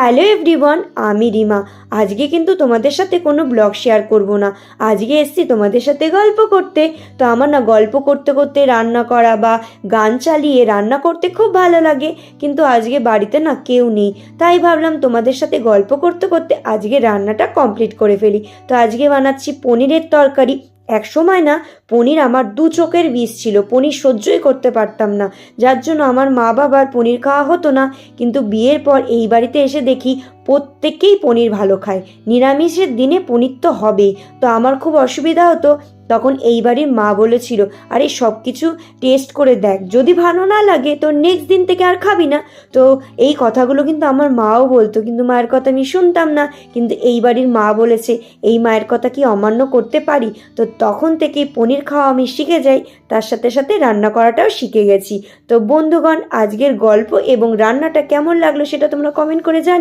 Hello everyone, আমি রিমা। আজকে কিন্তু তোমাদের সাথে কোনো ব্লগ শেয়ার করব না। আজকে এসছি তোমাদের সাথে গল্প করতে। তো আমার না গল্প করতে করতে রান্না করা বা গান চালিয়ে রান্না করতে খুব ভালো লাগে, কিন্তু আজকে বাড়িতে না কেউ নেই। তাই ভাবলাম তোমাদের সাথে গল্প করতে করতে আজকে রান্নাটা কমপ্লিট করে ফেলি। তো আজকে বানাচ্ছি পনিরের তরকারি। এক সময় না পনির আমার দু চোখের বিষ ছিল, পনির সহ্যই করতে পারতাম না, যার জন্য আমার মা বাবার পনির খাওয়া হতো না। কিন্তু বিয়ের পর এই বাড়িতে এসে দেখি প্রত্যেকেই পনির ভালো খায়, নিরামিষের দিনে পনির তো হবেই। তো আমার খুব অসুবিধা হতো, তখন এই বাড়ির মা বলেছিল, আরে সব কিছু টেস্ট করে দেখ, যদি ভালো না লাগে তো নেক্সট দিন থেকে আর খাবি না। তো এই কথাগুলো কিন্তু আমার মাও বলতো, কিন্তু মায়ের কথা আমি শুনতাম না। কিন্তু এই বাড়ির মা বলেছে, এই মায়ের কথা কি অমান্য করতে পারি? তো তখন থেকেই পনির খাওয়া আমি শিখে যাই, তার সাথে সাথে রান্না করাটাও শিখে গেছি। তো বন্ধুগণ, আজকের গল্প এবং রান্নাটা কেমন লাগলো সেটা তোমরা কমেন্ট করে জানিও।